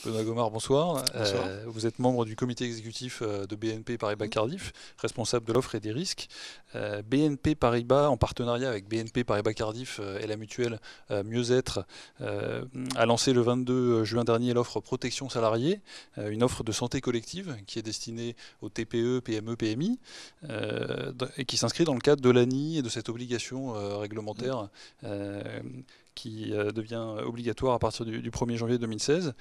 Benoît Gomard, bonsoir. Bonsoir. Vous êtes membre du comité exécutif de BNP Paribas Cardiff, responsable de l'offre et des risques. BNP Paribas, en partenariat avec BNP Paribas Cardiff et la mutuelle Mieux-être, a lancé le 22 juin dernier l'offre Protection salariée, une offre de santé collective qui est destinée aux TPE, PME, PMI, et qui s'inscrit dans le cadre de l'ANI et de cette obligation réglementaire qui devient obligatoire à partir du 1er janvier 2016.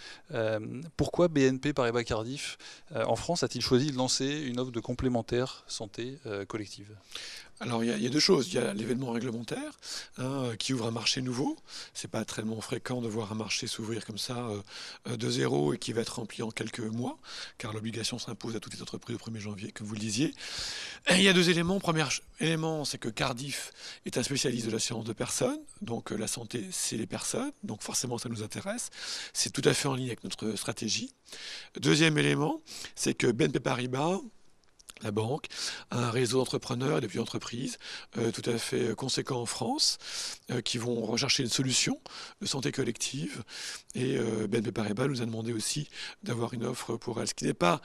Pourquoi BNP Paribas Cardiff, en France, a-t-il choisi de lancer une offre de complémentaire santé collective? Alors il y a deux choses. Il y a l'événement réglementaire qui ouvre un marché nouveau. C'est pas tellement fréquent de voir un marché s'ouvrir comme ça de zéro et qui va être rempli en quelques mois, car l'obligation s'impose à toutes les entreprises au 1er janvier, comme vous le disiez. Et il y a deux éléments. Premier élément, c'est que Cardiff est un spécialiste de l'assurance de personnes. Donc la santé, c'est les personnes. Donc forcément, ça nous intéresse. C'est tout à fait en ligne avec notre stratégie. Deuxième élément, c'est que BNP Paribas, la banque, a un réseau d'entrepreneurs et de petites entreprises tout à fait conséquent en France qui vont rechercher une solution de santé collective. Et BNP Paribas nous a demandé aussi d'avoir une offre pour elle, ce qui n'est pas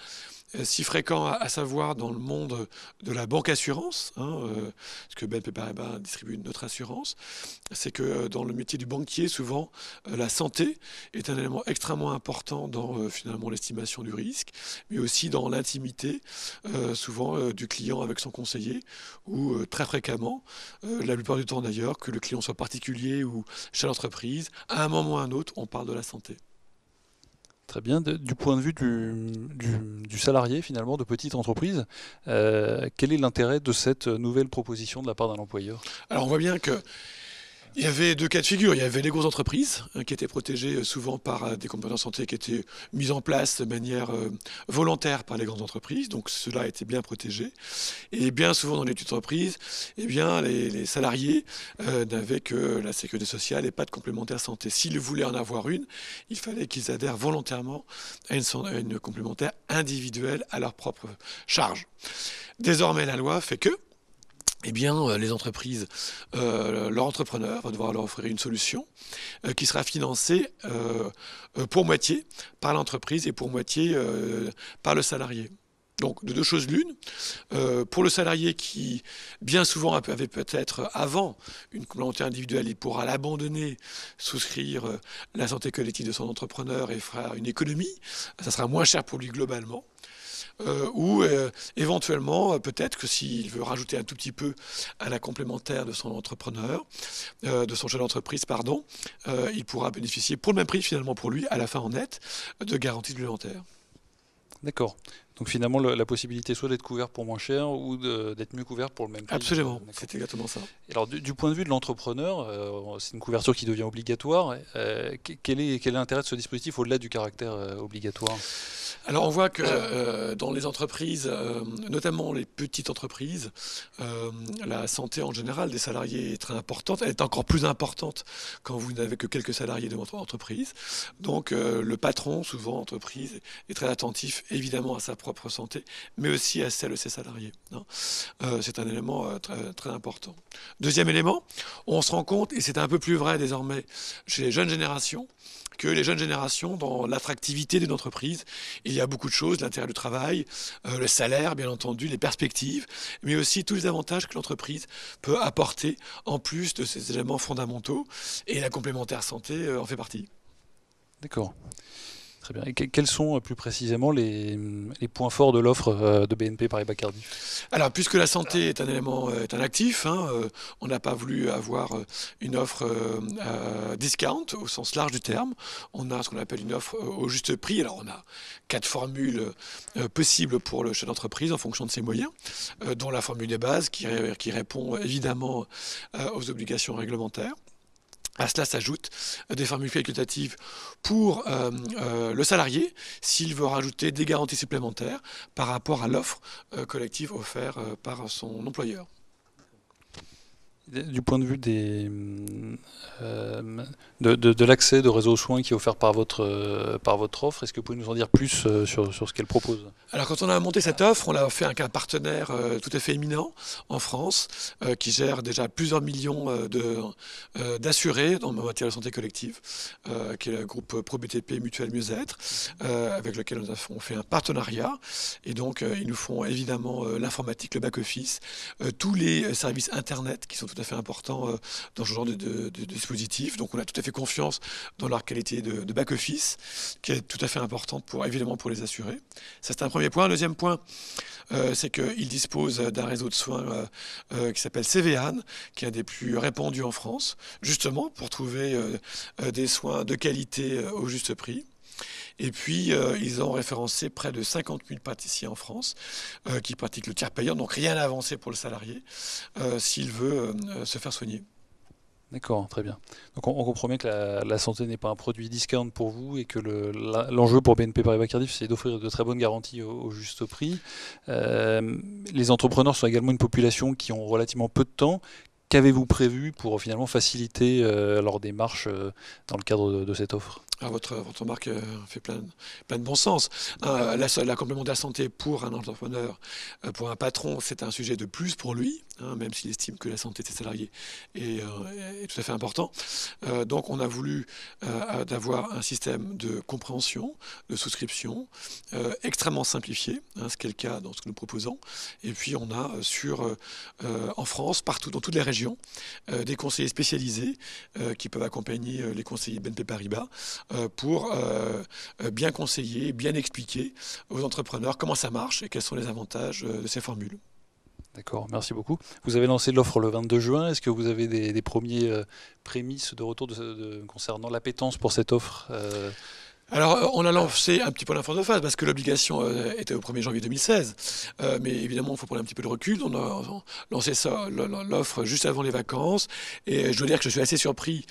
si fréquent à savoir dans le monde de la banque assurance, parce que BNP Paribas distribue une autre assurance, c'est que dans le métier du banquier, souvent, la santé est un élément extrêmement important dans finalement l'estimation du risque, mais aussi dans l'intimité, souvent du client avec son conseiller, ou très fréquemment, la plupart du temps d'ailleurs, que le client soit particulier ou chez l'entreprise, à un moment ou à un autre, on parle de la santé. Très bien. Du point de vue du salarié, finalement, de petite entreprise, quel est l'intérêt de cette nouvelle proposition de la part d'un employeur? Alors on voit bien que il y avait deux cas de figure. Il y avait les grosses entreprises qui étaient protégées souvent par des compétences santé qui étaient mises en place de manière volontaire par les grandes entreprises. Donc cela a été bien protégé. Et bien souvent dans les petites entreprises, eh bien, les salariés n'avaient que la sécurité sociale et pas de complémentaire santé. S'ils voulaient en avoir une, il fallait qu'ils adhèrent volontairement à une complémentaire individuelle à leur propre charge. Désormais, la loi fait que eh bien, les entreprises, leur entrepreneur va devoir leur offrir une solution qui sera financée pour moitié par l'entreprise et pour moitié par le salarié. Donc, de deux choses l'une, pour le salarié qui, bien souvent, avait peut-être avant une complémentaire individuelle, il pourra l'abandonner, souscrire la santé collective de son entrepreneur et fera une économie. Ça sera moins cher pour lui globalement. Ou éventuellement, peut-être que s'il veut rajouter un tout petit peu à la complémentaire de son entrepreneur, de son chef d'entreprise, pardon, il pourra bénéficier pour le même prix finalement pour lui, à la fin en net, de garanties supplémentaires. D'accord. Donc finalement, la possibilité soit d'être couvert pour moins cher ou d'être mieux couvert pour le même prix. Absolument, c'est exactement ça. Alors du point de vue de l'entrepreneur, c'est une couverture qui devient obligatoire. Quel est l'intérêt de ce dispositif au-delà du caractère obligatoire? Alors on voit que dans les entreprises, notamment les petites entreprises, la santé en général des salariés est très importante. Elle est encore plus importante quand vous n'avez que quelques salariés de votre entreprise. Donc le patron, souvent entreprise, est très attentif évidemment à sa propre santé, mais aussi à celle de ses salariés. C'est un élément très, très important. Deuxième élément, on se rend compte, et c'est un peu plus vrai désormais chez les jeunes générations, que les jeunes générations, dans l'attractivité d'une entreprise, il y a beaucoup de choses, l'intérêt du travail, le salaire, bien entendu, les perspectives, mais aussi tous les avantages que l'entreprise peut apporter en plus de ces éléments fondamentaux. Et la complémentaire santé en fait partie. D'accord. Très bien. Et quels sont plus précisément les points forts de l'offre de BNP Paribas Cardiff? Alors, puisque la santé est un élément, est un actif, on n'a pas voulu avoir une offre discount au sens large du terme. On a ce qu'on appelle une offre au juste prix. Alors, on a 4 formules possibles pour le chef d'entreprise en fonction de ses moyens, dont la formule de base qui répond évidemment aux obligations réglementaires. À cela s'ajoutent des formules facultatives pour le salarié s'il veut rajouter des garanties supplémentaires par rapport à l'offre collective offerte par son employeur. Du point de vue de l'accès de réseau aux soins qui est offert par votre offre, est-ce que vous pouvez nous en dire plus sur ce qu'elle propose? Alors quand on a monté cette offre, on l'a fait avec un partenaire tout à fait éminent en France, qui gère déjà plusieurs millions d'assurés en matière de santé collective, qui est le groupe ProBTP Mutuelle Mieux-être, avec lequel nous avons fait un partenariat. Et donc ils nous font évidemment l'informatique, le back-office, tous les services Internet qui sont tout à fait importants dans ce genre de dispositif. Donc on a tout à fait confiance dans leur qualité de back-office, qui est tout à fait importante évidemment pour les assurés. Ça, c'est un premier point. Un deuxième point, c'est qu'il dispose d'un réseau de soins qui s'appelle CVAN, qui est un des plus répandus en France, justement pour trouver des soins de qualité au juste prix. Et puis, ils ont référencé près de 50 000 praticiens en France qui pratiquent le tiers payant, donc rien à avancer pour le salarié s'il veut se faire soigner. D'accord, très bien. Donc on comprend bien que la santé n'est pas un produit discount pour vous et que l'enjeu pour BNP Paribas Cardif, c'est d'offrir de très bonnes garanties au juste prix. Les entrepreneurs sont également une population qui ont relativement peu de temps. Qu'avez-vous prévu pour finalement faciliter leur démarche dans le cadre de cette offre? Alors votre remarque fait plein de bon sens. La complémentaire santé pour un entrepreneur, pour un patron, c'est un sujet de plus pour lui, même s'il estime que la santé de ses salariés est tout à fait important. Donc on a voulu d'avoir un système de compréhension, de souscription extrêmement simplifié, ce qui est le cas dans ce que nous proposons. Et puis on a en France, partout, dans toutes les régions, des conseillers spécialisés qui peuvent accompagner les conseillers BNP Paribas pour bien conseiller, bien expliquer aux entrepreneurs comment ça marche et quels sont les avantages de ces formules. D'accord, merci beaucoup. Vous avez lancé l'offre le 22 juin. Est-ce que vous avez des premiers prémices de retour concernant l'appétence pour cette offre Alors, on a lancé un petit peu l'inforce de phase parce que l'obligation était au 1er janvier 2016. Mais évidemment, il faut prendre un petit peu de recul. On a lancé l'offre juste avant les vacances. Et je dois dire que je suis assez surpris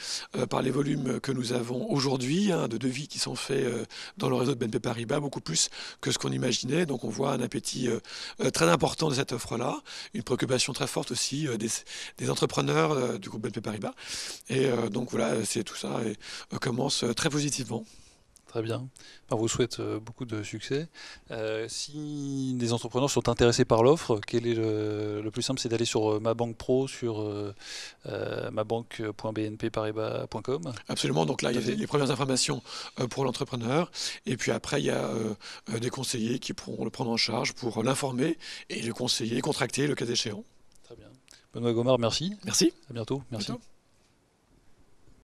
par les volumes que nous avons aujourd'hui, de devis qui sont faits dans le réseau de BNP Paribas, beaucoup plus que ce qu'on imaginait. Donc, on voit un appétit très important de cette offre-là. Une préoccupation très forte aussi des entrepreneurs du groupe BNP Paribas. Et donc, voilà, c'est tout ça et commence très positivement. Très bien. On vous souhaite beaucoup de succès. Si des entrepreneurs sont intéressés par l'offre, quel est le plus simple, c'est d'aller sur Ma Banque Pro, sur mabanque.bnpparibas.com. Absolument. Donc là, il y a les premières informations pour l'entrepreneur. Et puis après, il y a des conseillers qui pourront le prendre en charge pour l'informer et le conseiller, contracter le cas échéant. Très bien. Benoît Gomard, merci. Merci. À bientôt. Merci. Bientôt.